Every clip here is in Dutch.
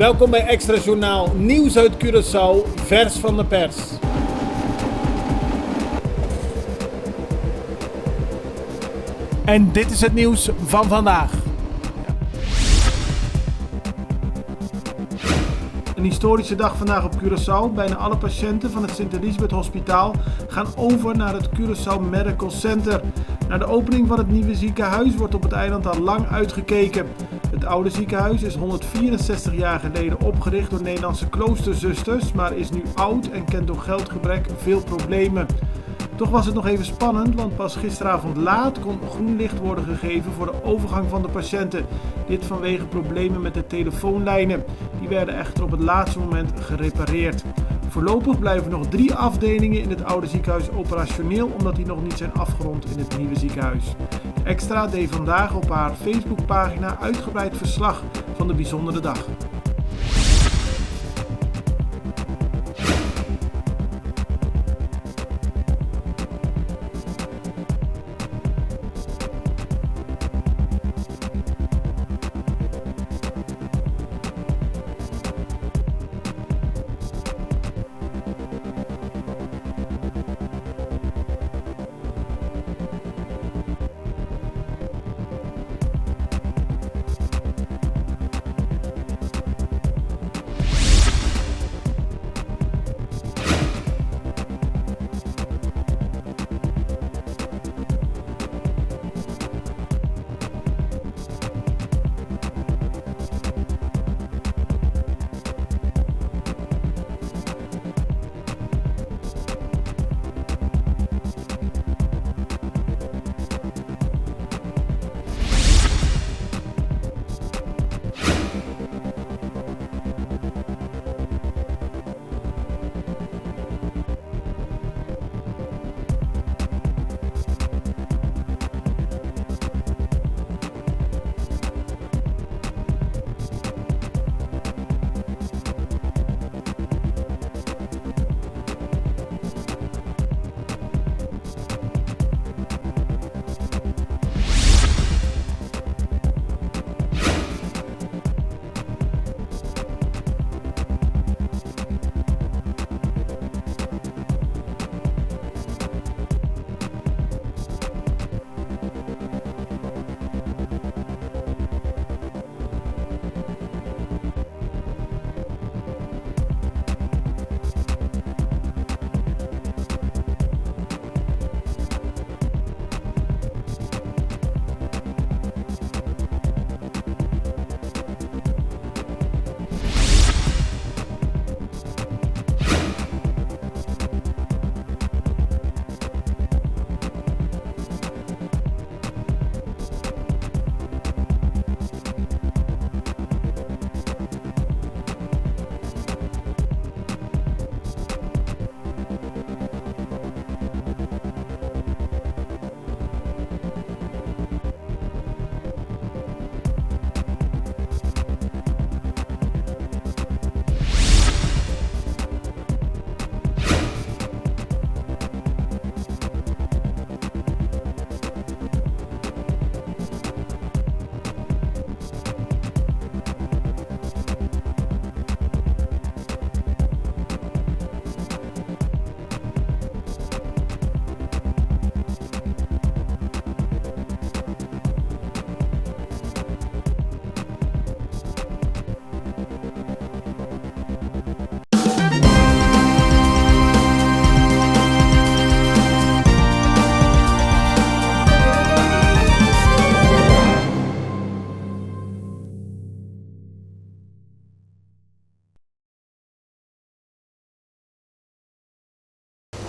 Welkom bij Extra Journaal, nieuws uit Curaçao, vers van de pers. En dit is het nieuws van vandaag. Een historische dag vandaag op Curaçao. Bijna alle patiënten van het Sint-Elisabeth Hospitaal gaan over naar het Curaçao Medical Center. Naar de opening van het nieuwe ziekenhuis wordt op het eiland al lang uitgekeken. Het oude ziekenhuis is 164 jaar geleden opgericht door Nederlandse kloosterzusters, maar is nu oud en kent door geldgebrek veel problemen. Toch was het nog even spannend, want pas gisteravond laat kon groen licht worden gegeven voor de overgang van de patiënten. Dit vanwege problemen met de telefoonlijnen. Die werden echter op het laatste moment gerepareerd. Voorlopig blijven nog 3 afdelingen in het oude ziekenhuis operationeel, omdat die nog niet zijn afgerond in het nieuwe ziekenhuis. Extra deed vandaag op haar Facebookpagina uitgebreid verslag van de bijzondere dag.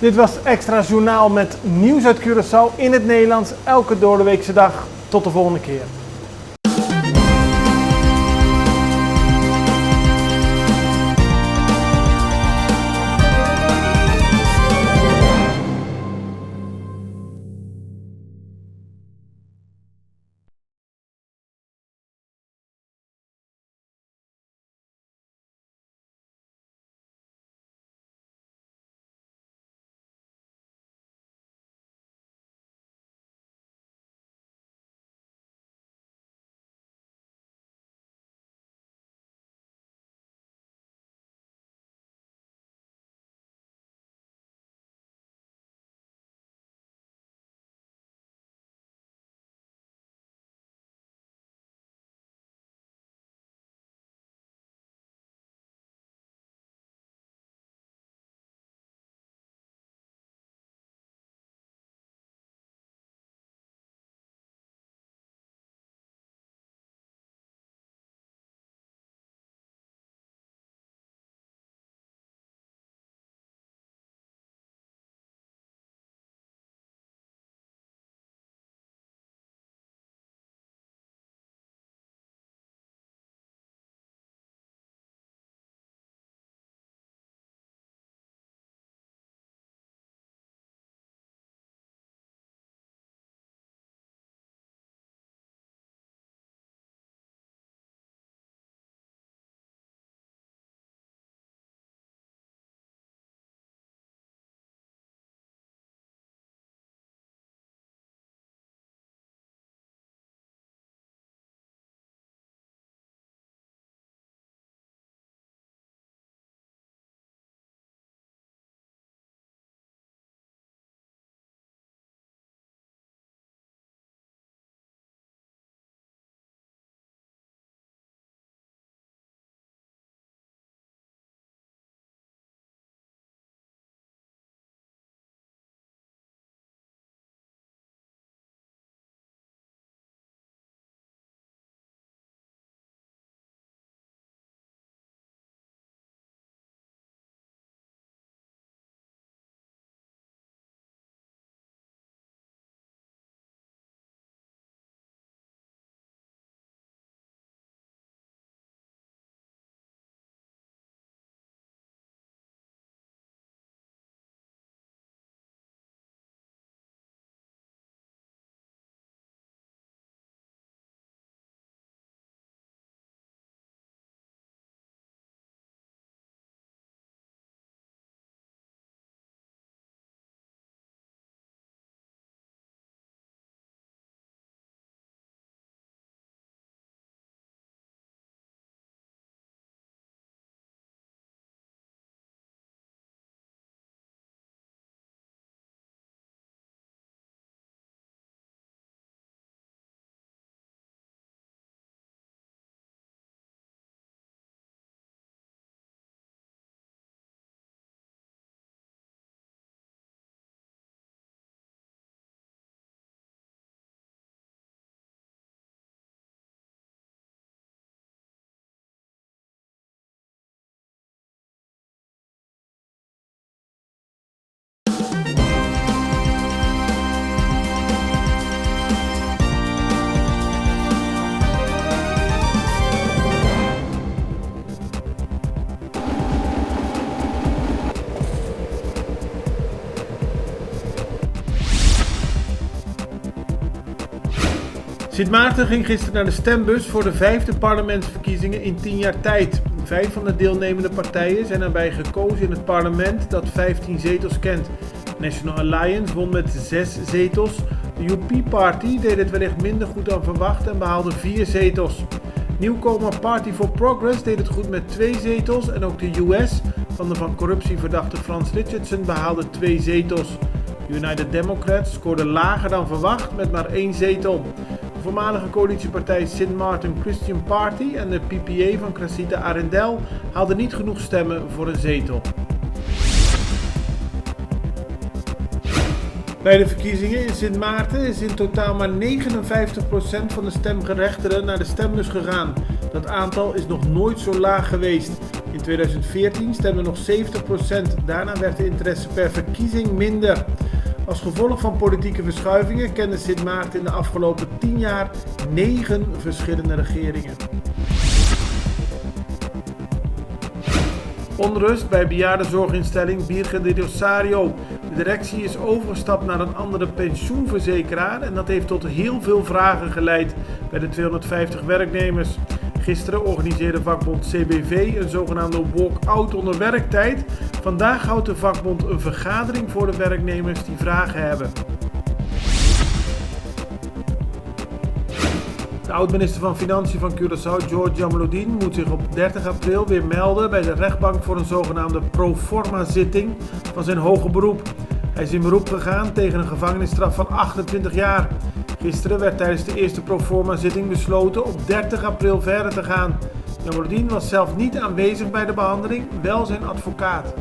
Dit was Extra Journaal met nieuws uit Curaçao in het Nederlands, elke doordeweekse dag. Tot de volgende keer. Sint Maarten ging gisteren naar de stembus voor de 5e parlementsverkiezingen in 10 jaar tijd. 5 van de deelnemende partijen zijn erbij gekozen in het parlement dat 15 zetels kent. National Alliance won met 6 zetels. De UP Party deed het wellicht minder goed dan verwacht en behaalde 4 zetels. Nieuwkomer Party for Progress deed het goed met 2 zetels en ook de US van de van corruptie verdachte Frans Richardson behaalde 2 zetels. De United Democrats scoorde lager dan verwacht met maar 1 zetel. De voormalige coalitiepartij Sint Maarten Christian Party en de PPA van Cressida Arendel haalden niet genoeg stemmen voor een zetel. Bij de verkiezingen in Sint Maarten is in totaal maar 59% van de stemgerechtigden naar de stembus gegaan. Dat aantal is nog nooit zo laag geweest. In 2014 stemde nog 70%, daarna werd de interesse per verkiezing minder. Als gevolg van politieke verschuivingen kende Sint Maarten in de afgelopen 10 jaar 9 verschillende regeringen. Onrust bij bejaardenzorginstelling Virgen de Rosario. De directie is overgestapt naar een andere pensioenverzekeraar en dat heeft tot heel veel vragen geleid bij de 250 werknemers. Gisteren organiseerde vakbond CBV een zogenaamde walk-out onder werktijd. Vandaag houdt de vakbond een vergadering voor de werknemers die vragen hebben. De oud-minister van Financiën van Curaçao, George Jamaluddin, moet zich op 30 april weer melden bij de rechtbank voor een zogenaamde proforma-zitting van zijn hoger beroep. Hij is in beroep gegaan tegen een gevangenisstraf van 28 jaar. Gisteren werd tijdens de eerste proforma-zitting besloten op 30 april verder te gaan. Jamaluddin was zelf niet aanwezig bij de behandeling, wel zijn advocaat.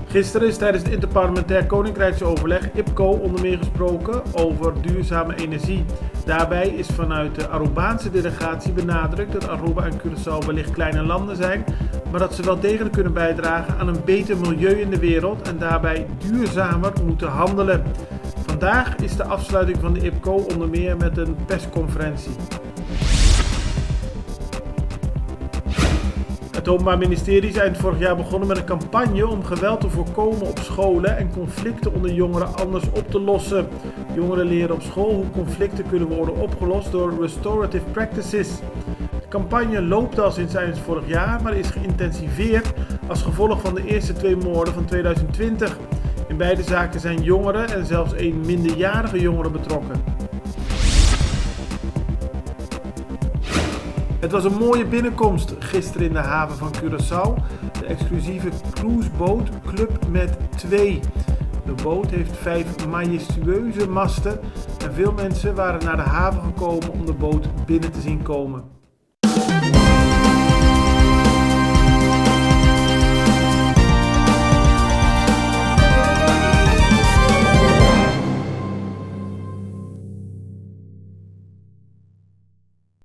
Gisteren is tijdens het Interparlementair Koninkrijksoverleg IPCO onder meer gesproken over duurzame energie. Daarbij is vanuit de Arubaanse delegatie benadrukt dat Aruba en Curaçao wellicht kleine landen zijn, maar dat ze wel degelijk kunnen bijdragen aan een beter milieu in de wereld en daarbij duurzamer moeten handelen. Vandaag is de afsluiting van de IPCO onder meer met een persconferentie. Het Openbaar Ministerie is eind vorig jaar begonnen met een campagne om geweld te voorkomen op scholen en conflicten onder jongeren anders op te lossen. Jongeren leren op school hoe conflicten kunnen worden opgelost door restorative practices. De campagne loopt al sinds eind vorig jaar, maar is geïntensiveerd als gevolg van de eerste 2 moorden van 2020. In beide zaken zijn jongeren en zelfs 1 minderjarige jongere betrokken. Het was een mooie binnenkomst gisteren in de haven van Curaçao. De exclusieve cruiseboot Club met 2. De boot heeft 5 majestueuze masten en veel mensen waren naar de haven gekomen om de boot binnen te zien komen.